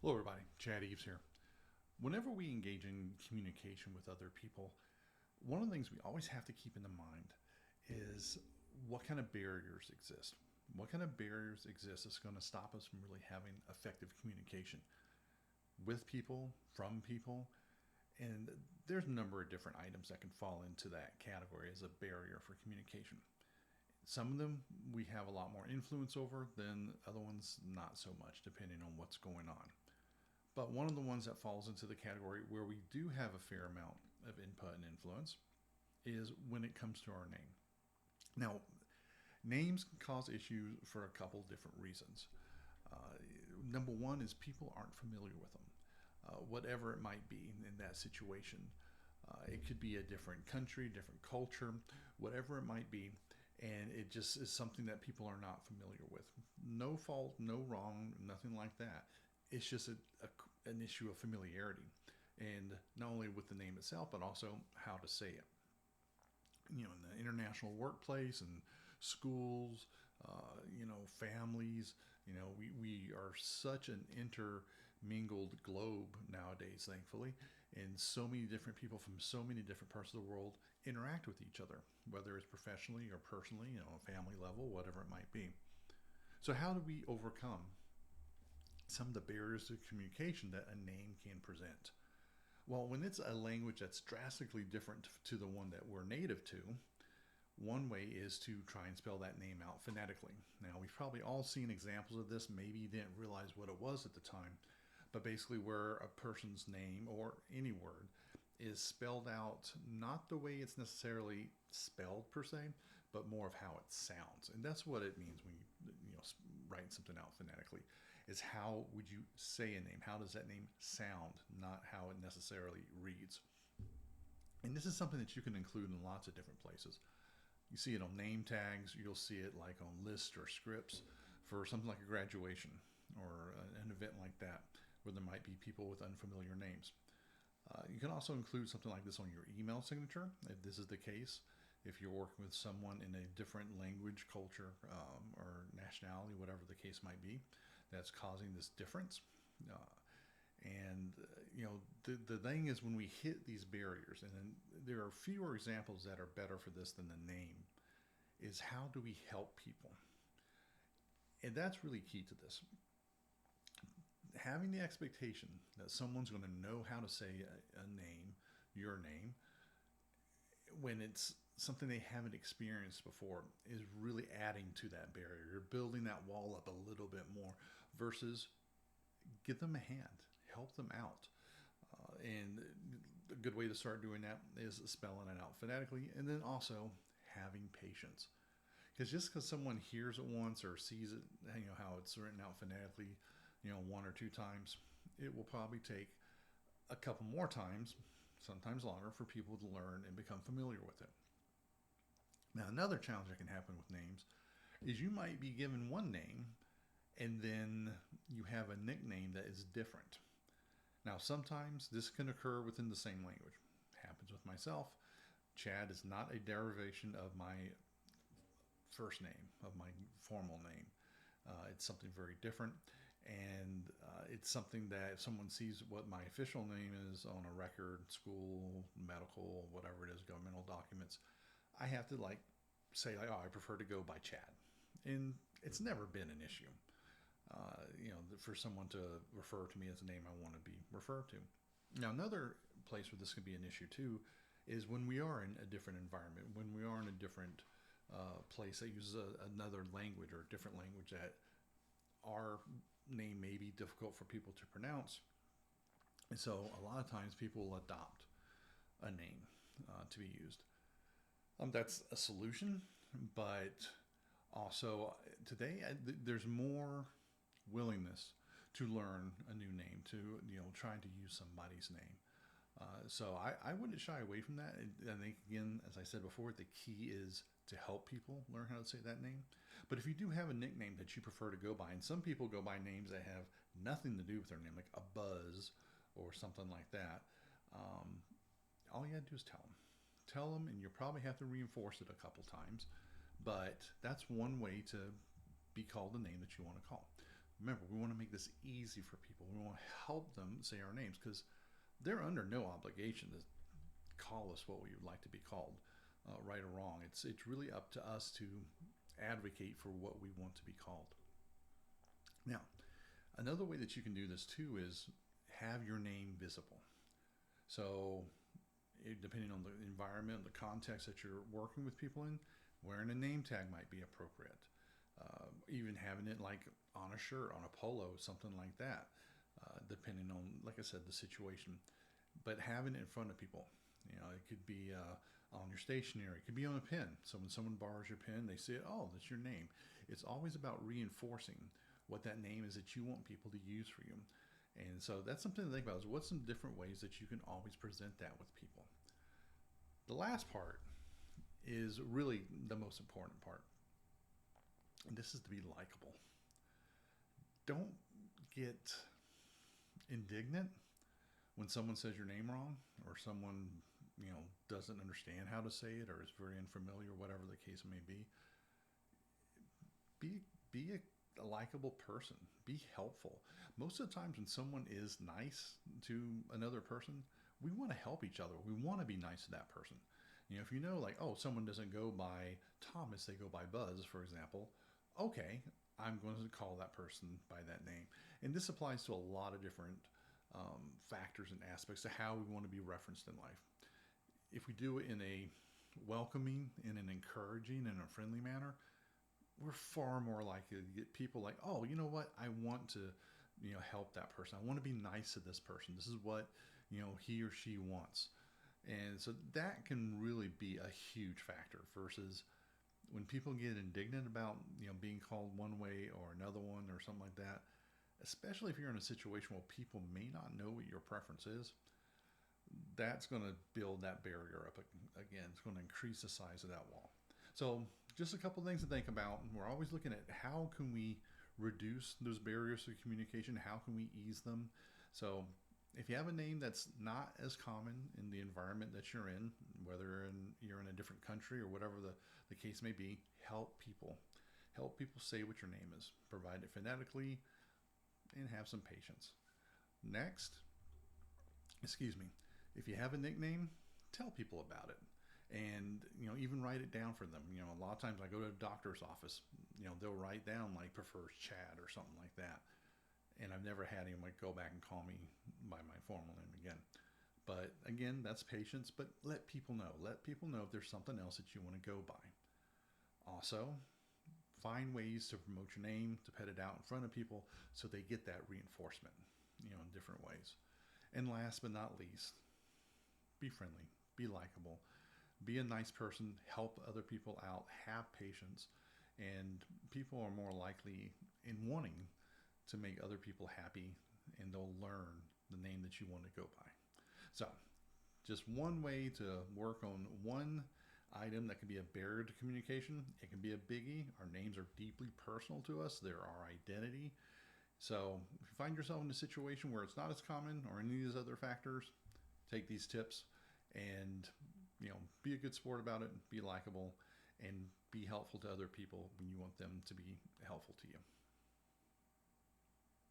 Hello, everybody. Chad Eves here. Whenever we engage in communication with other people, one of the things we always have to keep in mind is what kind of barriers exist. What kind of barriers exist that's going to stop us from really having effective communication with people, from people, and there's a number of different items that can fall into that category as a barrier for communication. Some of them we have a lot more influence over than other ones not so much, depending on what's going on. But one of the ones that falls into the category where we do have a fair amount of input and influence is when it comes to our name. Now, names can cause issues for a couple different reasons. Uh, Number one is people aren't familiar with them, whatever it might be in that situation. It could be a different country, different culture, whatever it might be. And it just is something that people are not familiar with. No fault, no wrong, nothing like that. It's just an issue of familiarity. And not only with the name itself, but also how to say it. In the international workplace and schools, families, we are such an intermingled globe nowadays, thankfully, and so many different people from so many different parts of the world interact with each other, whether it's professionally or personally, family level, whatever it might be. So how do we overcome some of the barriers to communication that a name can present? Well, when it's a language that's drastically different to the one that we're native to, one way is to try and spell that name out phonetically. Now, we've probably all seen examples of this. Maybe you didn't realize what it was at the time, but basically, where a person's name or any word is spelled out not the way it's necessarily spelled per se, but more of how it sounds. And that's what it means when you write something out phonetically. Is how would you say a name? How does that name sound? Not how it necessarily reads. And this is something that you can include in lots of different places. You see it on name tags. You'll see it like on lists or scripts for something like a graduation or an event like that, where there might be people with unfamiliar names. You can also include something like this on your email signature, if this is the case. If you're working with someone in a different language, culture, or nationality, whatever the case might be, that's causing this difference. Uh, the thing is, when we hit these barriers, and then there are fewer examples that are better for this than the name, is how do we help people? And that's really key to this. Having the expectation that someone's going to know how to say a name, your name, when it's something they haven't experienced before, is really adding to that barrier. You're building that wall up a little bit more versus give them a hand, help them out. And a good way to start doing that is spelling it out phonetically, and then also having patience. Because just because someone hears it once or sees it, how it's written out phonetically, one or two times, it will probably take a couple more times, sometimes longer, for people to learn and become familiar with it. Now, another challenge that can happen with names is you might be given one name and then you have a nickname that is different. Now, sometimes this can occur within the same language. It happens with myself. Chad is not a derivation of my first name, of my formal name. It's something very different. And it's something that if someone sees what my official name is on a record, school, medical, whatever it is, governmental documents, I have to say, oh, I prefer to go by Chad. And it's never been an issue. For someone to refer to me as a name I want to be referred to. Now, another place where this can be an issue too is when we are in a different environment, when we are in a different place that uses another language or a different language that our name may be difficult for people to pronounce. And so a lot of times people will adopt a name to be used. That's a solution, but also today there's more willingness to learn a new name, to trying to use somebody's name. So I wouldn't shy away from that. I think, again, as I said before, the key is to help people learn how to say that name. But if you do have a nickname that you prefer to go by, and some people go by names that have nothing to do with their name, like a Buzz or something like that, all you have to do is tell them. Tell them, and you'll probably have to reinforce it a couple times. But that's one way to be called the name that you want to call. Remember, we want to make this easy for people. We want to help them say our names because they're under no obligation to call us what we would like to be called, right or wrong. It's really up to us to advocate for what we want to be called. Now, another way that you can do this too is have your name visible. So, depending on the environment, the context that you're working with people in, wearing a name tag might be appropriate. Even having it like on a shirt, on a polo, something like that, depending on, like I said, the situation. But having it in front of people, it could be on your stationery, it could be on a pen. So when someone borrows your pen, they say, "Oh, that's your name." It's always about reinforcing what that name is that you want people to use for you. And so that's something to think about, is what's some different ways that you can always present that with people. The last part is really the most important part. And this is to be likable. Don't get indignant when someone says your name wrong, or someone, doesn't understand how to say it, or is very unfamiliar, whatever the case may be. Be a likable person. Be helpful. Most of the times when someone is nice to another person, we want to help each other. We want to be nice to that person. If you know, like, oh, someone doesn't go by Thomas, they go by Buzz, for example. Okay, I'm going to call that person by that name. And this applies to a lot of different factors and aspects to how we want to be referenced in life. If we do it in a welcoming, in an encouraging, and a friendly manner, we're far more likely to get people like, oh, you know what? I want to, help that person. I want to be nice to this person. This is what, he or she wants. And so that can really be a huge factor versus when people get indignant about, being called one way or another one or something like that, especially if you're in a situation where people may not know what your preference is, that's going to build that barrier up again. It's going to increase the size of that wall. So just a couple things to think about. We're always looking at how can we reduce those barriers to communication? How can we ease them? So if you have a name that's not as common in the environment that you're in, whether you're in a different country or whatever the case may be, help people. Help people say what your name is. Provide it phonetically and have some patience. Next, if you have a nickname, tell people about it. And even write it down for them. A lot of times I go to a doctor's office, they'll write down like prefers Chad or something like that, and I've never had anyone like go back and call me by my formal name again. But again, that's patience. But let people know if there's something else that you want to go by. Also, find ways to promote your name, to put it out in front of people so they get that reinforcement, in different ways. And last but not least, be friendly, be likable. Be a nice person, help other people out, have patience, and people are more likely in wanting to make other people happy, and they'll learn the name that you want to go by. So, just one way to work on one item that can be a barrier to communication. It can be a biggie. Our names are deeply personal to us. They're our identity. So, if you find yourself in a situation where it's not as common or any of these other factors, take these tips and be a good sport about it, be likable, and be helpful to other people when you want them to be helpful to you.